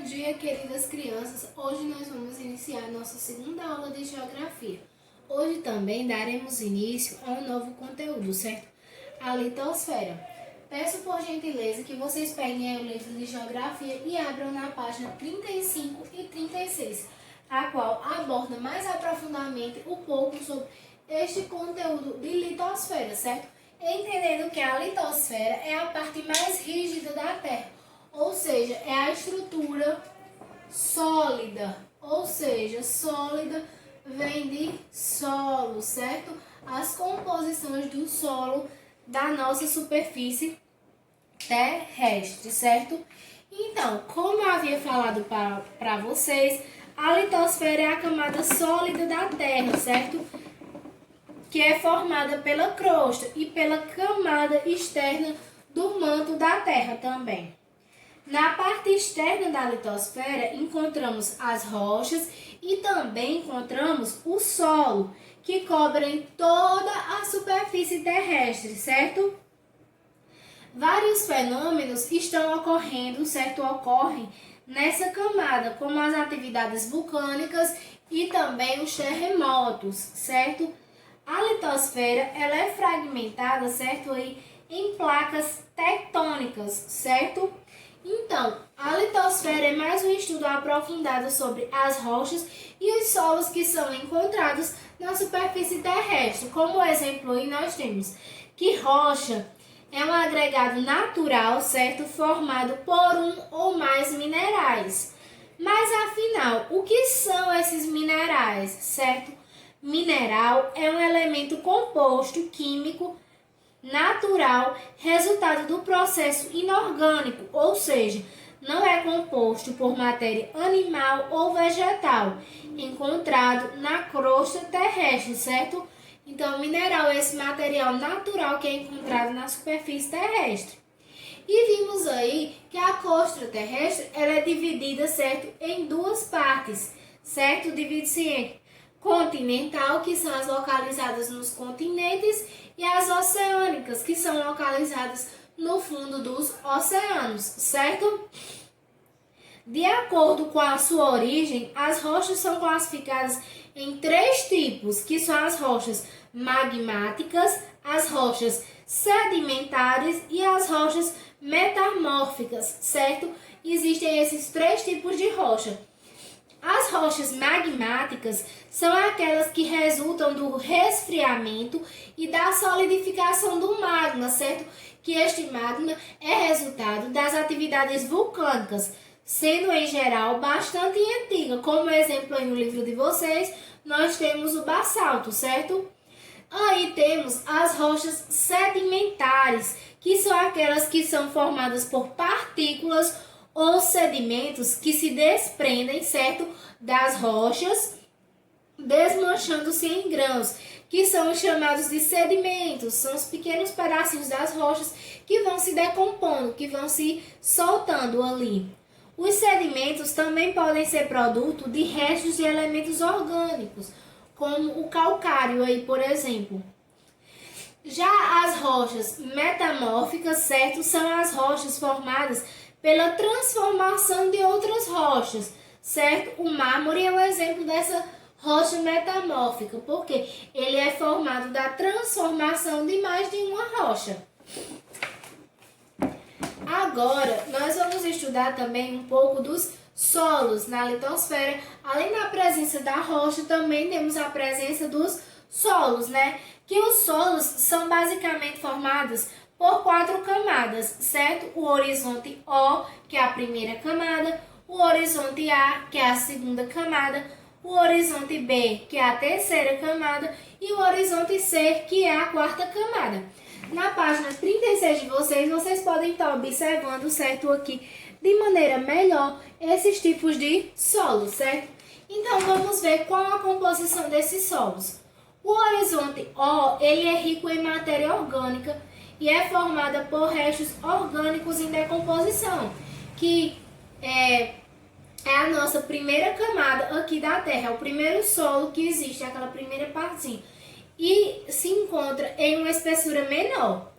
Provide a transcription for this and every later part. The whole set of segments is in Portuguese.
dia, queridas crianças. Hoje nós vamos iniciar nossa segunda aula de Geografia. Hoje também daremos início a um novo conteúdo, certo? A litosfera. Peço por gentileza que vocês peguem o livro de Geografia e abram na página 35 e 36, a qual aborda mais aprofundadamente um pouco sobre este conteúdo de litosfera, certo? Entendendo que a litosfera é a parte mais rígida da Terra, ou seja, é a estrutura sólida, ou seja, sólida vem de solo, certo? As composições do solo da nossa superfície terrestre, certo? Então, como eu havia falado para vocês, a litosfera é a camada sólida da Terra, certo? Que é formada pela crosta e pela camada externa do manto da Terra também. Na parte externa da litosfera encontramos as rochas e também encontramos o solo, que cobrem toda a superfície terrestre, certo? Vários fenômenos estão ocorrendo, certo? Ocorrem nessa camada, como as atividades vulcânicas e também os terremotos, certo? A litosfera ela é fragmentada, certo? Aí, em placas tectônicas, certo? Então, a litosfera é mais um estudo aprofundado sobre as rochas e os solos que são encontrados na superfície terrestre. Como exemplo, aí nós temos que rocha é um agregado natural, certo? Formado por um ou mais minerais. Mas, afinal, o que são esses minerais, certo? Mineral é um elemento composto químico natural, resultado do processo inorgânico, ou seja, não é composto por matéria animal ou vegetal, encontrado na crosta terrestre, certo? Então, mineral é esse material natural que é encontrado na superfície terrestre. E vimos aí que a crosta terrestre ela é dividida, certo, em duas partes, certo? Divide-se em continental, que são as localizadas nos continentes, e as oceânicas, que são localizadas no fundo dos oceanos, certo? De acordo com a sua origem, as rochas são classificadas em três tipos, que são as rochas magmáticas, as rochas sedimentares e as rochas metamórficas, certo? Existem esses três tipos de rocha. As rochas magmáticas são aquelas que resultam do resfriamento e da solidificação do magma, certo? Que este magma é resultado das atividades vulcânicas, sendo em geral bastante antiga. Como exemplo aí no livro de vocês, nós temos o basalto, certo? Aí temos as rochas sedimentares, que são aquelas que são formadas por partículas ou sedimentos que se desprendem, certo, das rochas, desmanchando-se em grãos, que são chamados de sedimentos. São os pequenos pedacinhos das rochas que vão se decompondo, que vão se soltando ali. Os sedimentos também podem ser produto de restos de elementos orgânicos, como o calcário aí, por exemplo. Já as rochas metamórficas, certo, são as rochas formadas pela transformação de outras rochas, certo? O mármore é um exemplo dessa rocha metamórfica, porque ele é formado da transformação de mais de uma rocha. Agora, nós vamos estudar também um pouco dos solos na litosfera. Além da presença da rocha, também temos a presença dos solos, né? Que os solos são basicamente formados por quatro camadas, certo? O horizonte O, que é a primeira camada, o horizonte A, que é a segunda camada, o horizonte B, que é a terceira camada, e o horizonte C, que é a quarta camada. Na página 36 de vocês podem estar observando, certo, aqui, de maneira melhor, esses tipos de solos, certo? Então, vamos ver qual a composição desses solos. O horizonte O, ele é rico em matéria orgânica, e é formada por restos orgânicos em decomposição, que é a nossa primeira camada aqui da Terra, é o primeiro solo que existe, aquela primeira partezinha, e se encontra em uma espessura menor.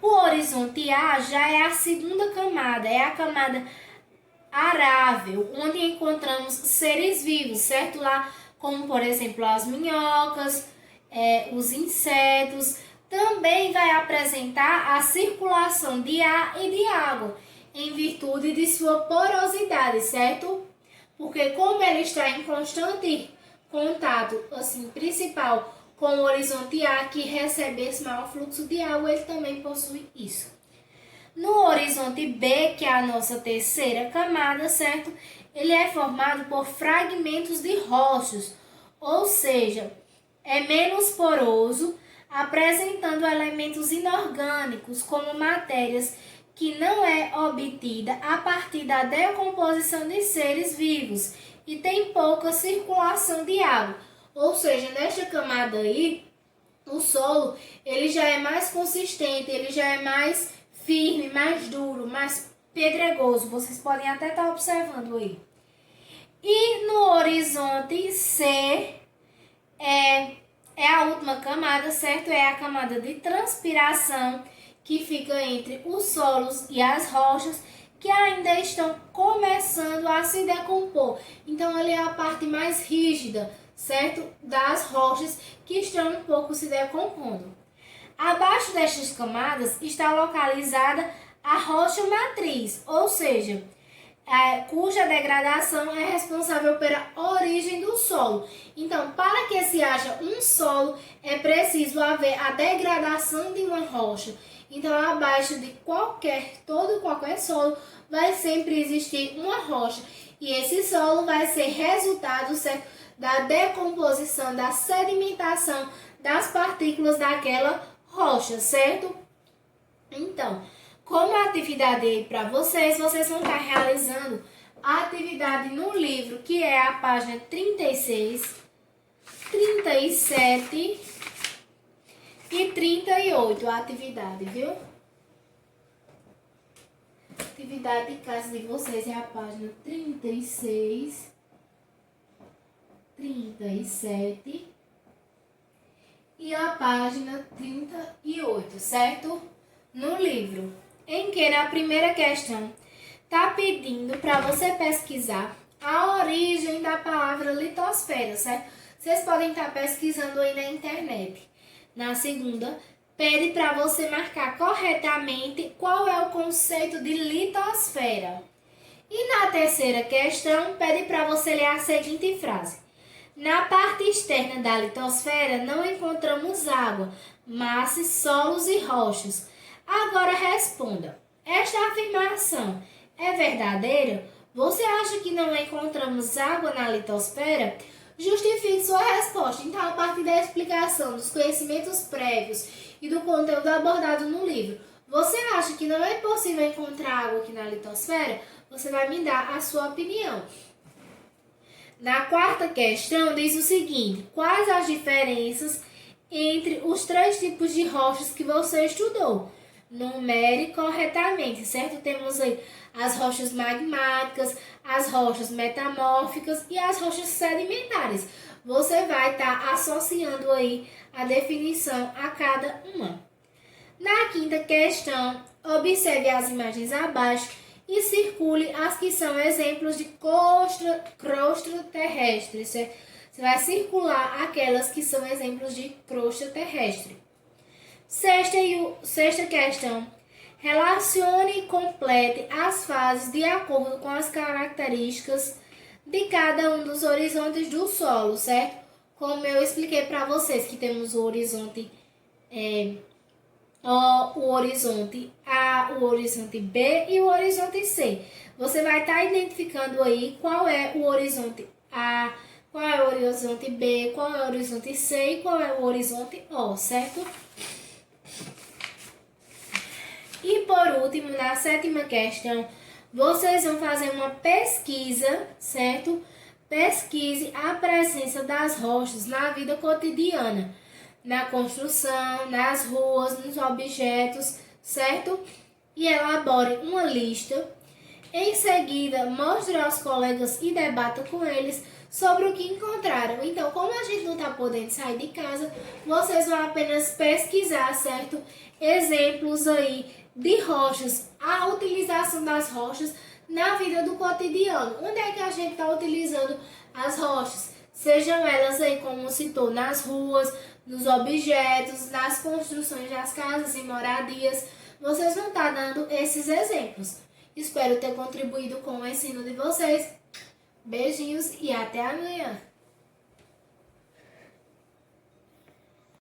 O horizonte A já é a segunda camada, é a camada arável, onde encontramos seres vivos, certo? Lá, como por exemplo as minhocas, os insetos. Também vai apresentar a circulação de ar e de água, em virtude de sua porosidade, certo? Porque como ele está em constante contato, assim, principal com o horizonte A, que recebe esse maior fluxo de água, ele também possui isso. No horizonte B, que é a nossa terceira camada, certo? Ele é formado por fragmentos de rochas, ou seja, é menos poroso, apresentando elementos inorgânicos como matérias que não é obtida a partir da decomposição de seres vivos e tem pouca circulação de água. Ou seja, nesta camada aí, o solo ele já é mais consistente, ele já é mais firme, mais duro, mais pedregoso. Vocês podem até estar observando aí. E no horizonte C é a última camada, certo? É a camada de transpiração que fica entre os solos e as rochas que ainda estão começando a se decompor. Então, ali é a parte mais rígida, certo? Das rochas que estão um pouco se decompondo. Abaixo destas camadas está localizada a rocha matriz, ou seja, cuja degradação é responsável pela origem do solo. Então, para que se haja um solo, é preciso haver a degradação de uma rocha. Então, abaixo de qualquer solo, vai sempre existir uma rocha. E esse solo vai ser resultado, certo, da decomposição, da sedimentação das partículas daquela rocha, certo? Então, como atividade aí para vocês vão estar realizando a atividade no livro, que é a página 36, 37 e 38, a atividade, viu? Atividade de casa de vocês é a página 36, 37 e a página 38, certo? No livro, em que na primeira questão está pedindo para você pesquisar a origem da palavra litosfera, certo? Vocês podem estar pesquisando aí na internet. Na segunda, pede para você marcar corretamente qual é o conceito de litosfera. E na terceira questão, pede para você ler a seguinte frase. Na parte externa da litosfera não encontramos água, massas, solos e rochas. Agora responda, esta afirmação é verdadeira? Você acha que não encontramos água na litosfera? Justifique sua resposta. Então, a partir da explicação dos conhecimentos prévios e do conteúdo abordado no livro, você acha que não é possível encontrar água aqui na litosfera? Você vai me dar a sua opinião. Na quarta questão, diz o seguinte, quais as diferenças entre os três tipos de rochas que você estudou? Numere corretamente, certo? Temos aí as rochas magmáticas, as rochas metamórficas e as rochas sedimentares. Você vai estar associando aí a definição a cada uma. Na quinta questão, observe as imagens abaixo e circule as que são exemplos de crosta terrestre. Você vai circular aquelas que são exemplos de crosta terrestre. Sexta questão. Relacione e complete as fases de acordo com as características de cada um dos horizontes do solo, certo? Como eu expliquei para vocês que temos o horizonte O, o horizonte A, o horizonte B e o horizonte C. Você vai estar identificando aí qual é o horizonte A, qual é o horizonte B, qual é o horizonte C e qual é o horizonte O, certo? E por último, na sétima questão, vocês vão fazer uma pesquisa, certo? Pesquise a presença das rochas na vida cotidiana, na construção, nas ruas, nos objetos, certo? E elabore uma lista. Em seguida, mostre aos colegas e debata com eles sobre o que encontraram. Então, como a gente não está podendo sair de casa, vocês vão apenas pesquisar, certo? Exemplos aí de rochas, a utilização das rochas, na vida do cotidiano. Onde é que a gente está utilizando as rochas? Sejam elas aí, como citou, nas ruas, nos objetos, nas construções das casas e moradias. Vocês vão estar dando esses exemplos. Espero ter contribuído com o ensino de vocês. Beijinhos e até amanhã!